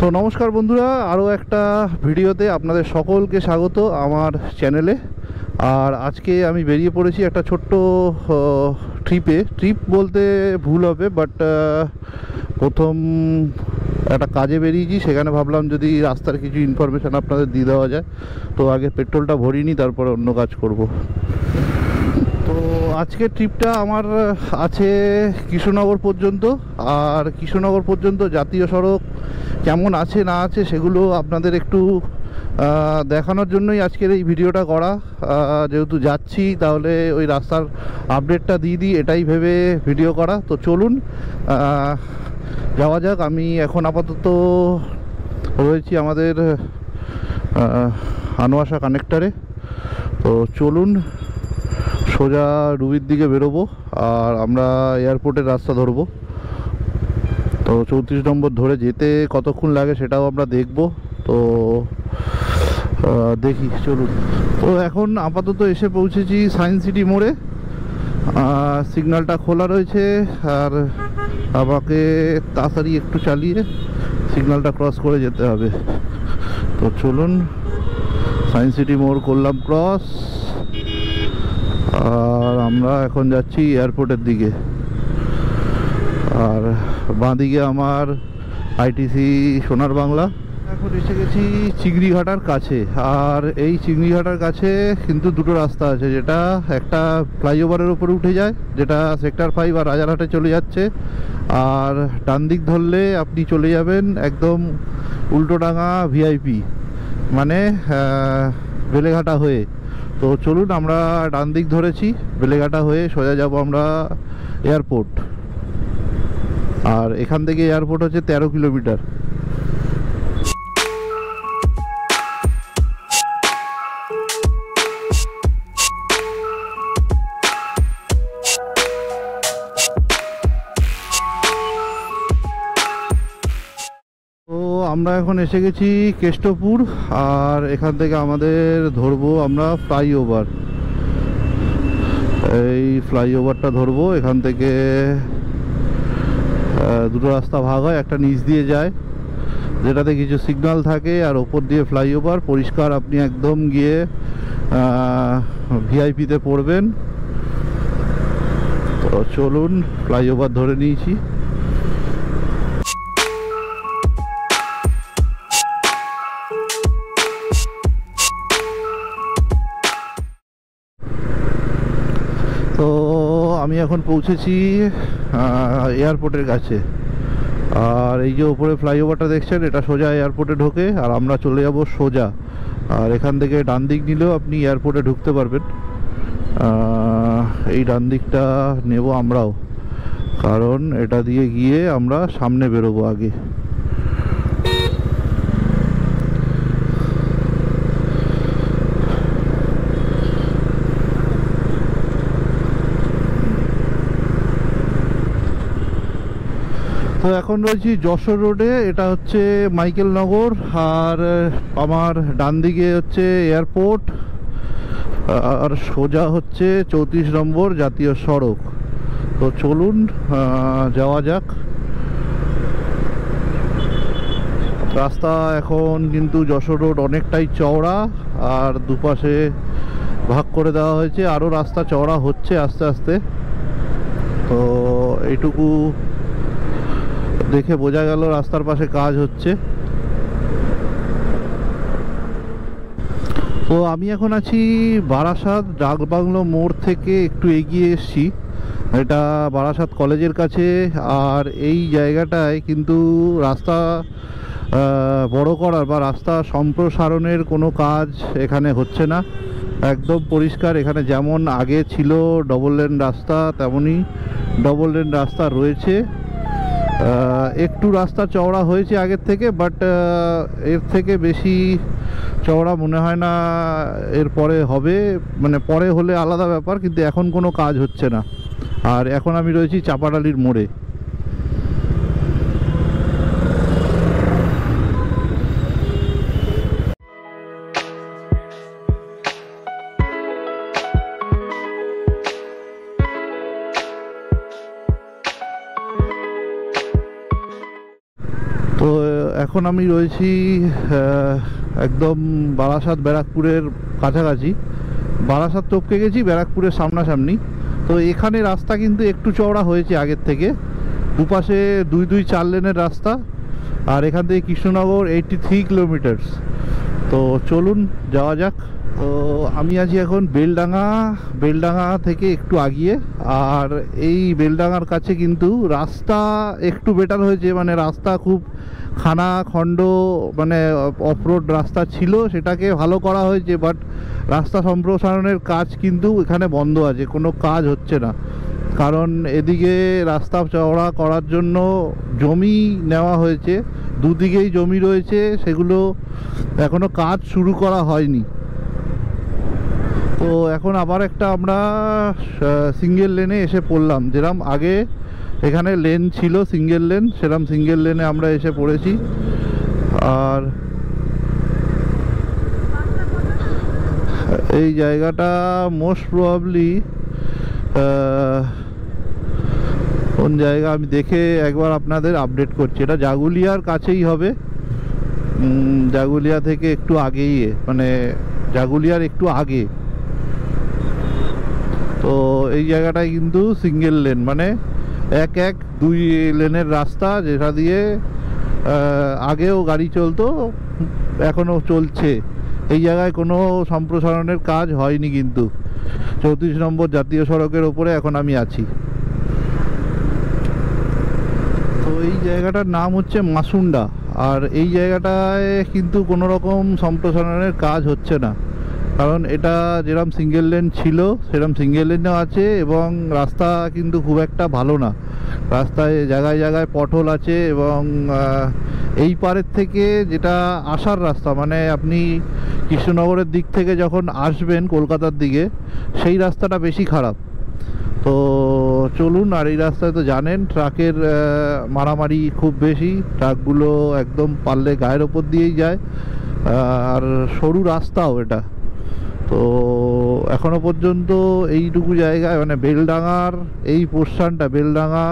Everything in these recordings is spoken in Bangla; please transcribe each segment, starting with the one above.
তো নমস্কার বন্ধুরা, আরও একটা ভিডিওতে আপনাদের সকলকে স্বাগত আমার চ্যানেলে। আর আজকে আমি বেরিয়ে পড়েছি একটা ছোট্ট ট্রিপ বলতে ভুল হবে, বাট প্রথম একটা কাজে বেরিয়েছি। সেখানে ভাবলাম যদি রাস্তার কিছু ইনফরমেশান আপনাদের দিয়ে দেওয়া যায়। তো আগে পেট্রোলটা ভরিয়ে নিই, তারপরে অন্য কাজ করব। তো আজকের ট্রিপটা আমার আছে কৃষ্ণনগর পর্যন্ত। আর কৃষ্ণনগর পর্যন্ত জাতীয় সড়ক কেমন আছে না আছে সেগুলো আপনাদের একটু দেখানোর জন্যই আজকের এই ভিডিওটা করা। যেহেতু যাচ্ছি, তাহলে ওই রাস্তার আপডেটটা দিয়ে দিই, এটাই ভেবে ভিডিও করা। তো চলুন যাওয়া যাক। আমি এখন আপাতত রয়েছি আমাদের আনোয়াসা কানেক্টারে। তো চলুন সোজা রুবির দিকে বেরোবো, আর আমরা এয়ারপোর্টের রাস্তা ধরবো। তো 34 নম্বর ধরে যেতে কতক্ষণ লাগে সেটাও আমরা দেখব। তো দেখি, চলুন। তো এখন আপাতত এসে পৌঁছেছি সায়েন্স সিটি মোড়ে। সিগন্যালটা খোলা রয়েছে, আর আমাকে তাড়াতাড়ি একটু চালিয়ে সিগন্যালটা ক্রস করে যেতে হবে। তো চলুন, সায়েন্স সিটি মোড় করলাম ক্রস, আর আমরা এখন যাচ্ছি এয়ারপোর্টের দিকে। আর বাঁদিকে আমার আইটিসি সোনার বাংলা। এখন এসে গেছি চিংড়িঘাটার কাছে। আর এই চিংড়িঘাটার কাছে কিন্তু দুটো রাস্তা আছে, যেটা একটা ফ্লাইওভারের উপরে উঠে যায়, যেটা সেক্টর 5 আর রাজারহাটে চলে যাচ্ছে। আর ডান দিক ধরলে আপনি চলে যাবেন একদম উল্টোডাঙা ভিআইপি, মানে বেলেঘাটা হয়ে। তো চলুন, আমরা ডান দিক ধরেছি, বেলেঘাটা হয়ে সোজা যাব আমরা এয়ারপোর্ট। আর এখান থেকে এয়ারপোর্ট হচ্ছে 13 কিলোমিটার। তো আমরা এখন এসে গেছি কেষ্টপুর, আর এখান থেকে আমাদের ধরবো আমরা ফ্লাইওভার। এই ফ্লাইওভারটা ধরবো। এখান থেকে দুটো রাস্তা ভাগ হয়, একটা নিচ দিয়ে যায় যেটাতে কিছু সিগন্যাল থাকে, আর ওপর দিয়ে ফ্লাইওভার পরিষ্কার। আপনি একদম গিয়ে ভিআইপিতে পড়বেন। তো চলুন, ফ্লাইওভার ধরে নিয়েছি। তো আমি এখন পৌঁছেছি এয়ারপোর্টের কাছে। আর এই যে উপরে ফ্লাইওভারটা দেখছেন, এটা সোজা এয়ারপোর্টে ঢোকে, আর আমরা চলে যাব সোজা। আর এখান থেকে ডান দিক নিলেও আপনি এয়ারপোর্টে ঢুকতে পারবেন। এই ডান দিকটা নেব আমরাও, কারণ এটা দিয়ে গিয়ে আমরা সামনে বেরোবো আগে। তো এখন রয়েছি যশোর রোডে, এটা হচ্ছে মাইকেল নগর। আর আমার ডান দিকে হচ্ছে এয়ারপোর্ট, আর সোজা হচ্ছে 34 নম্বর জাতীয় সড়ক। তো চলুন যাওয়া যাক। রাস্তা এখন কিন্তু যশোর রোড অনেকটাই চওড়া, আর দুপাশে ভাগ করে দেওয়া হয়েছে। আরও রাস্তা চওড়া হচ্ছে আস্তে আস্তে। তো এইটুকু দেখে বোঝা গেল রাস্তার পাশে কাজ হচ্ছে। তো আমি এখন আছি বারাসাত ডাকবাংলো মোড় থেকে একটু এগিয়ে এসছি। এটা বারাসাত কলেজের কাছে। আর এই জায়গাটায় কিন্তু রাস্তা বড় করার বা রাস্তা সম্প্রসারণের কোনো কাজ এখানে হচ্ছে না। একদম পরিষ্কার। এখানে যেমন আগে ছিল ডবল লেন রাস্তা, তেমনই ডবল লেন রাস্তা রয়েছে। একটু রাস্তা চওড়া হয়েছে আগের থেকে, বাট এর থেকে বেশি চওড়া মনে হয় না এরপরে হবে। মানে পরে হলে আলাদা ব্যাপার, কিন্তু এখন কোনো কাজ হচ্ছে না। আর এখন আমি রয়েছি চাপাডালির মোড়ে। তো এখন আমি রয়েছি একদম বারাসাত ব্যারাকপুরের কাছাকাছি। বারাসাত টপকে গেছি, ব্যারাকপুরের সামনাসামনি। তো এখানে রাস্তা কিন্তু একটু চওড়া হয়েছে আগের থেকে, দুপাশে 2-4 লেনের রাস্তা। আর এখান থেকে কৃষ্ণনগর 83 কিলোমিটার। তো চলুন যাওয়া যাক। তো আমি আছি এখন বেলডাঙ্গা থেকে একটু আগিয়ে। আর এই বেলডাঙ্গার কাছে কিন্তু রাস্তা একটু বেটার হয়েছে, মানে রাস্তা খুব খণ্ড মানে অফরোড রাস্তা ছিল, সেটাকে ভালো করা হয়েছে। বাট রাস্তা সম্প্রসারণের কাজ কিন্তু এখানে বন্ধ আছে, কোনো কাজ হচ্ছে না। কারণ এদিকে রাস্তা চওড়া করার জন্য জমি নেওয়া হয়েছে, দুদিকেই জমি রয়েছে, সেগুলো এখনো কাজ শুরু করা হয়নি। তো এখন আবার একটা আমরা সিঙ্গেল লেনে এসে পড়লাম। যেরকম আগে এখানে লেন ছিল সিঙ্গেল লেন, সেরকম সিঙ্গেল লেনে আমরা এসে পড়েছি। আর এই জায়গাটা মোস্ট প্রবাবলি কোন জায়গা আমি দেখে একবার আপনাদের আপডেট করছি। এটা জাগুলিয়ার কাছেই হবে, জাগুলিয়া থেকে একটু আগেই, মানে জাগুলিয়ার একটু আগে। তো এই জায়গাটায় কিন্তু সিঙ্গেল লেন, মানে 2 লেনের রাস্তা, যেটা দিয়ে আগেও গাড়ি চলতো, এখনও চলছে। এই জায়গায় কোনো সম্প্রসারণের কাজ হয়নি কিন্তু। 34 নম্বর জাতীয় সড়কের ওপরে এখন আমি আছি। তো এই জায়গাটার নাম হচ্ছে মাসুন্ডা। আর এই জায়গাটায় কিন্তু কোনো রকম সম্প্রসারণের কাজ হচ্ছে না, কারণ এটা যেরকম সিঙ্গেল লেন ছিল সেরকম সিঙ্গেল লেনও আছে, এবং রাস্তা কিন্তু খুব একটা ভালো না। রাস্তায় জায়গায় জায়গায় পটহোল আছে, এবং এই পারের থেকে যেটা আসার রাস্তা, মানে আপনি কৃষ্ণনগরের দিক থেকে যখন আসবেন কলকাতার দিকে, সেই রাস্তাটা বেশি খারাপ। তো চলুন। আর এই রাস্তায় তো জানেন ট্রাকের মারামারি খুব বেশি, ট্রাকগুলো একদম পারলে গায়ের ওপর দিয়েই যায়। আর সরু রাস্তাও এটা। তো এখনো পর্যন্ত এইটুকু জায়গায়, মানে বেলডাঙ্গার এই পোর্শনটা, বেলডাঙ্গা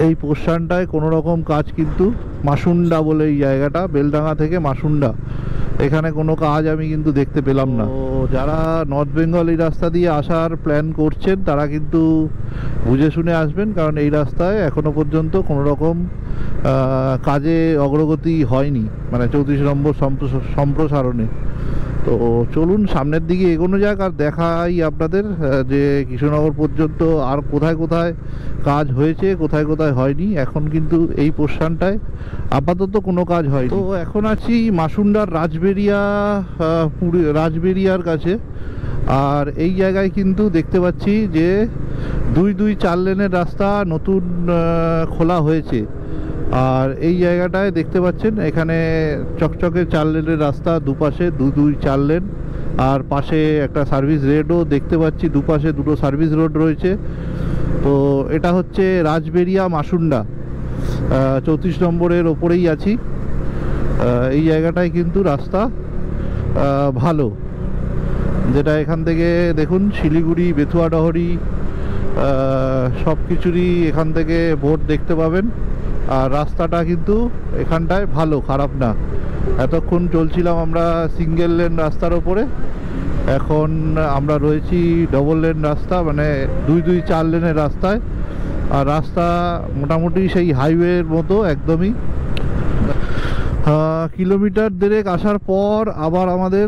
এই পোর্শনটায় কোনো রকম কাজ কিন্তু, মাসুন্ডা বলে এই জায়গাটা, বেলডাঙ্গা থেকে মাসুন্ডা, এখানে কোনো কাজ আমি কিন্তু দেখতে পেলাম না। তো যারা নর্থ বেঙ্গল এই রাস্তা দিয়ে আসার প্ল্যান করছেন, তারা কিন্তু বুঝে শুনে আসবেন, কারণ এই রাস্তায় এখনো পর্যন্ত কোনো রকম কাজে অগ্রগতি হয়নি, মানে 34 নম্বর সম্প্রসারণে। তো চলুন সামনের দিকে এগোনো যাক, আর দেখাই আপনাদের যে কৃষ্ণনগর পর্যন্ত আর কোথায় কোথায় কাজ হয়েছে, কোথায় কোথায় হয়নি। এখন কিন্তু এই পোর্শনটায় আপাতত কোনো কাজ হয়নি। তো এখন আছি মাসুন্ডার রাজবেরিয়ার কাছে। আর এই জায়গায় কিন্তু দেখতে পাচ্ছি যে 2-4 লেনের রাস্তা নতুন খোলা হয়েছে। আর এই জায়গাটায় দেখতে পাচ্ছেন এখানে চকচকে 4 লেনের রাস্তা, দুপাশে 2-4 লেন। আর পাশে একটা সার্ভিস রোডও দেখতে পাচ্ছি, দুপাশে দুটো সার্ভিস রোড রয়েছে। তো এটা হচ্ছে রাজবেরিয়া মাসুন্ডা, 34 নম্বরের ওপরেই আছি। এই জায়গাটায় কিন্তু রাস্তা ভালো, যেটা এখান থেকে দেখুন শিলিগুড়ি, বেথুয়াডহরি সব কিছুরই এখান থেকে বোর্ড দেখতে পাবেন। আর রাস্তাটা কিন্তু এখানটায় ভালো, খারাপ না। এতক্ষণ চলছিলাম আমরা সিঙ্গেল লেন রাস্তার ওপরে, এখন আমরা রয়েছি ডবল লেন রাস্তা, মানে 2-4 লেনের রাস্তায়। আর রাস্তা মোটামুটি সেই হাইওয়ের মতো একদমই। কিলোমিটার 1.5 আসার পর আবার আমাদের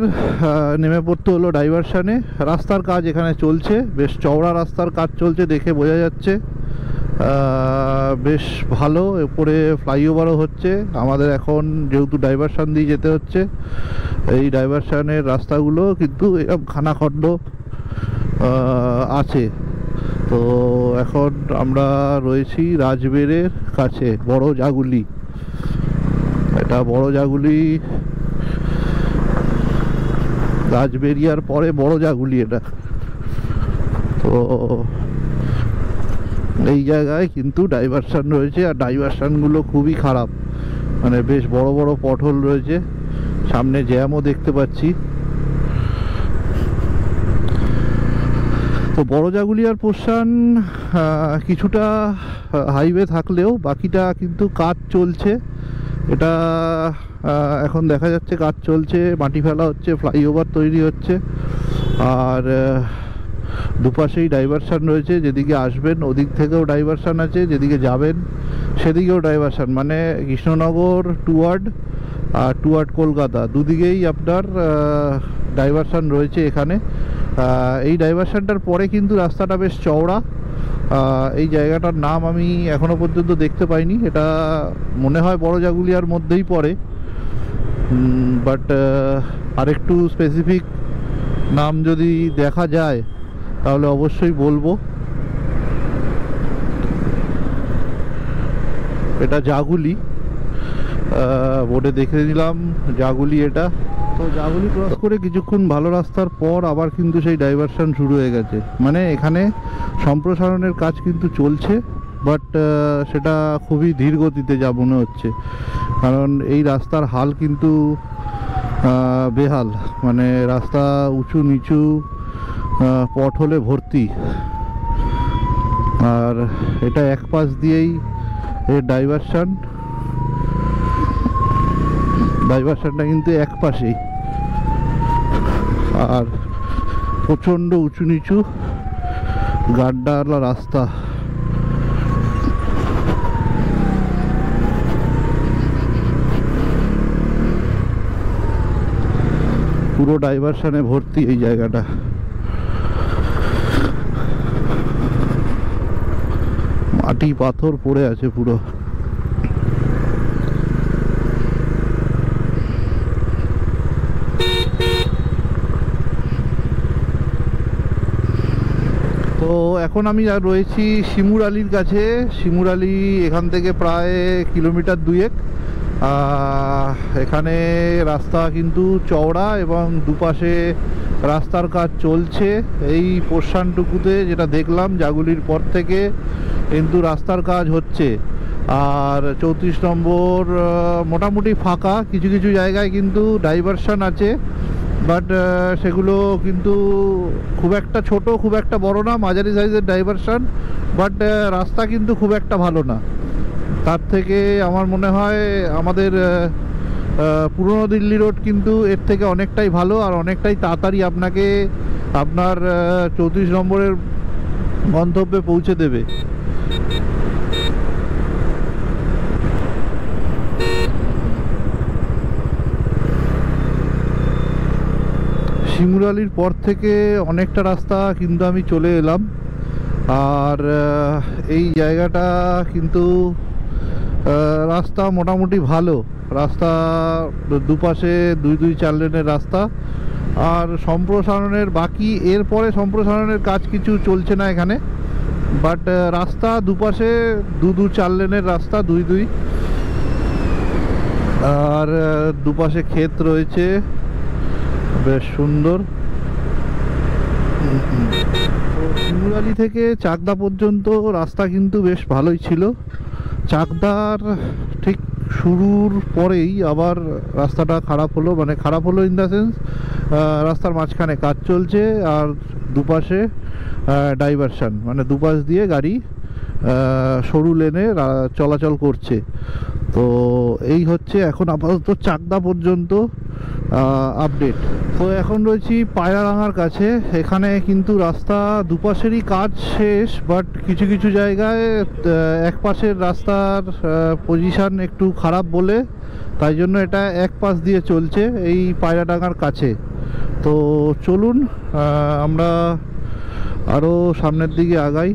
নেমে পড়তে হলো ডাইভারশানে। রাস্তার কাজ এখানে চলছে, বেশ চওড়া রাস্তার কাজ চলছে, দেখে বোঝা যাচ্ছে বেশ ভালো। উপরে ফ্লাইওভারও হচ্ছে আমাদের এখন, যেহেতু ডাইভারশান দিয়ে যেতে হচ্ছে। এই ডাইভারশানের রাস্তাগুলো কিন্তু এরকম খানাখন্ড আছে। তো এখন আমরা রয়েছি রাজবেরের কাছে, বড় জাগুলি। এটা বড় জাগুলি, রাজবেরিয়ার পরে বড় জাগুলি এটা। তো এই জায়গায় কিন্তু ডাইভারশান রয়েছে, আর ডাইভারশানগুলো খুবই খারাপ, মানে বেশ বড় বড় পটহোল রয়েছে, সামনে জ্যামও দেখতে পাচ্ছি। তো বড় জাগুলিয়ার পোর্শন কিছুটা হাইওয়ে থাকলেও বাকিটা কিন্তু কাজ চলছে। এটা এখন দেখা যাচ্ছে কাজ চলছে, মাটি ফেলা হচ্ছে, ফ্লাইওভার তৈরি হচ্ছে। আর দুপাশেই ডাইভারশান রয়েছে, যেদিকে আসবেন ওদিক থেকেও ডাইভারশান আছে, যেদিকে যাবেন সেদিকেও ডাইভারশান, মানে কৃষ্ণনগর টুয়ার্ড কলকাতা দুদিকেই আপনার ডাইভারশান রয়েছে এখানে। এই ডাইভারশানটার পরে কিন্তু রাস্তাটা বেশ চওড়া। এই জায়গাটার নাম আমি এখনো পর্যন্ত দেখতে পাইনি, এটা মনে হয় বড় জাগুলিয়ার মধ্যেই পড়ে, বাট আরেকটু স্পেসিফিক নাম যদি দেখা যায় তাহলে অবশ্যই বলবো। এটা জাগুলি, বোর্ডে দেখে নিলাম জাগুলি এটা। তো জাগুলি ক্রস করে কিছুক্ষণ ভালো রাস্তার পর আবার কিন্তু সেই ডাইভারশন শুরু হয়ে গেছে, মানে এখানে সম্প্রসারণের কাজ কিন্তু চলছে, বাট সেটা খুবই ধীর গতিতে যা মনে হচ্ছে, কারণ এই রাস্তার হাল কিন্তু বেহাল, মানে রাস্তা উঁচু নিচু পথ হলে ভর্তি। আর এটা এক পাশ দিয়েই এর ডাইভারশনটা কিন্তু এক পাশেই, আর প্রচণ্ড উঁচু নিচু গাড্ডাওয়ালা রাস্তা। পুরো ডাইভারশনে ভর্তি এই জায়গাটা। মাটি পাথর পড়ে আছে পুরো। তো এখন আমি রয়েছি শিমুরালির কাছে। শিমুরালি এখান থেকে প্রায় কিলোমিটার 2 এখানে রাস্তা কিন্তু চওড়া এবং দুপাশে রাস্তার কাজ চলছে। এই পোর্শনটুকুতে যেটা দেখলাম জাগুলির পর থেকে কিন্তু রাস্তার কাজ হচ্ছে। আর 34 নম্বর মোটামুটি ফাঁকা, কিছু কিছু জায়গায় কিন্তু ডাইভারশন আছে, বাট সেগুলো কিন্তু খুব একটা ছোট, খুব একটা বড় না, মাঝারি সাইজের ডাইভারশন, বাট রাস্তা কিন্তু খুব একটা ভালো না। তার থেকে আমার মনে হয় আমাদের পুরনো দিল্লি রোড কিন্তু এর থেকে অনেকটাই ভালো, আর অনেকটাই তাড়াতাড়ি আপনাকে আপনার 34 নম্বরের গন্তব্যে পৌঁছে দেবে। শিমুরালির পর থেকে অনেকটা রাস্তা কিন্তু আমি চলে এলাম, আর এই জায়গাটা কিন্তু রাস্তা মোটামুটি ভালো। রাস্তা দুপাশে 2-4 লেনের রাস্তা, আর সম্প্রসারণের বাকি এরপরে সম্প্রসারণের কাজ কিছু চলছে না এখানে, বাট রাস্তা দুপাশে 2-4 লেনের রাস্তা, 2 আর দুপাশে ক্ষেত রয়েছে বেশ সুন্দর। শিমুরালি থেকে চাকদা পর্যন্ত রাস্তা কিন্তু বেশ ভালোই ছিল। চাকদার ঠিক শুরুর পরেই আবার রাস্তাটা খারাপ হলো, মানে খারাপ হলো ইন দ্য সেন্স রাস্তার মাঝখানে কাজ চলছে আর দুপাশে ডাইভারশন, মানে দুপাশ দিয়ে গাড়ি সরু লেনে চলাচল করছে। তো এই হচ্ছে এখন আপাতত চাকদা পর্যন্ত আপডেট। তো এখন রয়েছি পায়রাডাঙ্গার কাছে। এখানে কিন্তু রাস্তা দুপাশেরই কাজ শেষ, বাট কিছু কিছু জায়গায় এক পাশের রাস্তার পজিশান একটু খারাপ বলে তাই জন্য এটা এক পাশ দিয়ে চলছে এই পায়রাডাঙ্গার কাছে। তো চলুন আমরা আরও সামনের দিকে আগাই।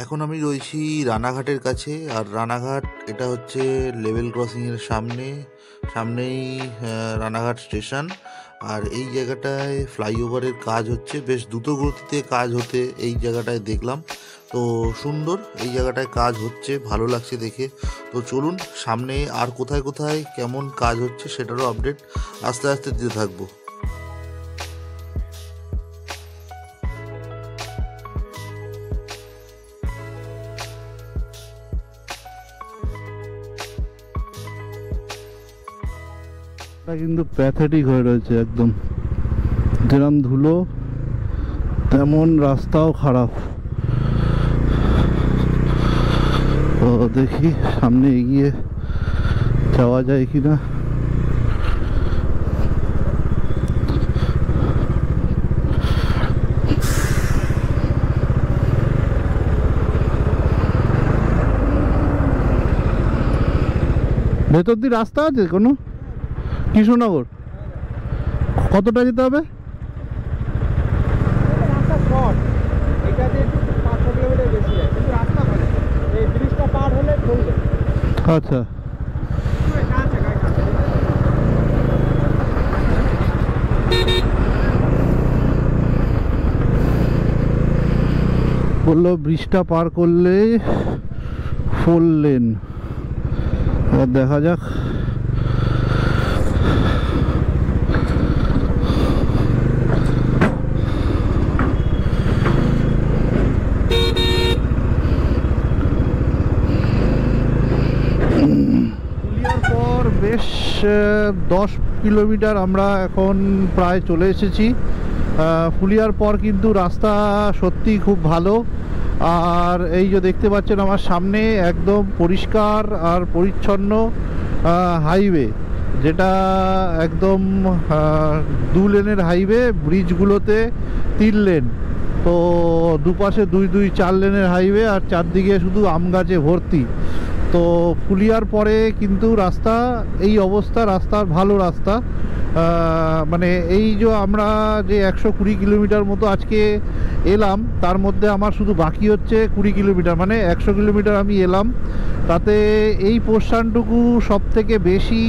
এখন আমি রয়েছি রানাঘাটের কাছে, আর রানাঘাট এটা হচ্ছে লেভেল ক্রসিংয়ের সামনেই রানাঘাট স্টেশন। আর এই জায়গাটায় ফ্লাইওভারের কাজ হচ্ছে, বেশ দ্রুত গতিতে কাজ হতে এই জায়গাটায় দেখলাম। তো সুন্দর, এই জায়গাটায় কাজ হচ্ছে, ভালো লাগছে দেখে। তো চলুন সামনে আর কোথায় কোথায় কেমন কাজ হচ্ছে সেটারও আপডেট আস্তে আস্তে দিতে থাকবো। কিন্তু প্যাথেটিক হয়ে রয়েছে একদম, যেরকম ধুলো তেমন রাস্তাও খারাপ। তো দেখি সামনে এগিয়ে যাওয়া যায় কিনা। ভেতর দিয়ে রাস্তা আছে কোনো? কৃষ্ণনগর কতটা যেতে হবে? আচ্ছা, বললো ব্রিজটা পার করলে 4 লেন। দেখা যাক। পর বেশ 10 কিলোমিটার আমরা এখন প্রায় চলে এসেছি। ফুলিয়ার পর কিন্তু রাস্তা সত্যি খুব ভালো। আর এই যে দেখতে পাচ্ছেন আমার সামনে একদম পরিষ্কার আর পরিচ্ছন্ন হাইওয়ে, যেটা একদম 2 লেনের হাইওয়ে, ব্রিজগুলোতে 3 লেন। তো দুপাশে 2-4 লেনের হাইওয়ে, আর চারদিকে শুধু আম গাছে ভর্তি। তো ফুলিয়ার পরে কিন্তু রাস্তা এই অবস্থা, রাস্তার ভালো রাস্তা। মানে এই যে আমরা যে 120 কিলোমিটার মতো আজকে এলাম, তার মধ্যে আমার শুধু বাকি হচ্ছে 20 কিলোমিটার, মানে 100 কিলোমিটার আমি এলাম। তাতে এই পোর্শনটুকু সব থেকে বেশি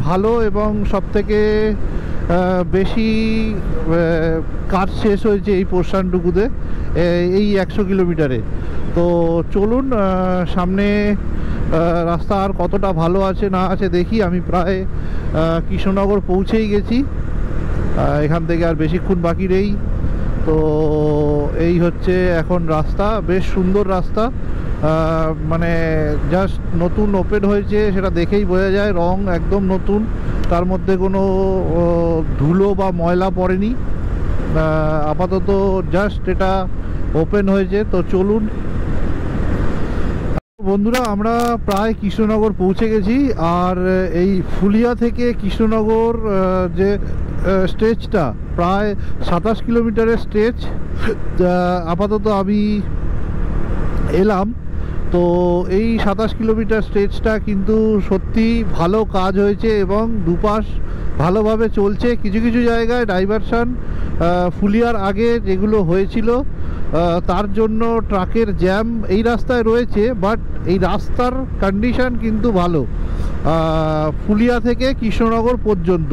ভালো এবং সব থেকে বেশি কাজ শেষ হয়েছে এই পোর্শনটুকুতে, এই 100 কিলোমিটারে। তো চলুন সামনে রাস্তা আর কতটা ভালো আছে না আছে দেখি। আমি প্রায় কৃষ্ণনগর পৌঁছেই গেছি, এখান থেকে আর বেশিক্ষণ বাকি নেই। তো এই হচ্ছে এখন রাস্তা, বেশ সুন্দর রাস্তা। মানে জাস্ট নতুন ওপেন হয়েছে, সেটা দেখেই বোঝা যায়। রং একদম নতুন, তার মধ্যে কোনো ধুলো বা ময়লা পড়েনি। আপাতত জাস্ট এটা ওপেন হয়েছে। তো চলুন বন্ধুরা, আমরা প্রায় কৃষ্ণনগর পৌঁছে গেছি। আর এই ফুলিয়া থেকে কৃষ্ণনগর যে স্ট্রেচটা প্রায় 27 কিলোমিটারের স্ট্রেচ আপাতত আমি এলাম। তো এই 27 কিলোমিটার স্ট্রেচটা কিন্তু সত্যি ভালো কাজ হয়েছে এবং দুপাশ ভালোভাবে চলছে। কিছু কিছু জায়গায় ডাইভারশন ফুলিয়ার আগে যেগুলো হয়েছিল তার জন্য ট্রাকের জ্যাম এই রাস্তায় রয়েছে, বাট এই রাস্তার কন্ডিশন কিন্তু ভালো ফুলিয়া থেকে কৃষ্ণনগর পর্যন্ত।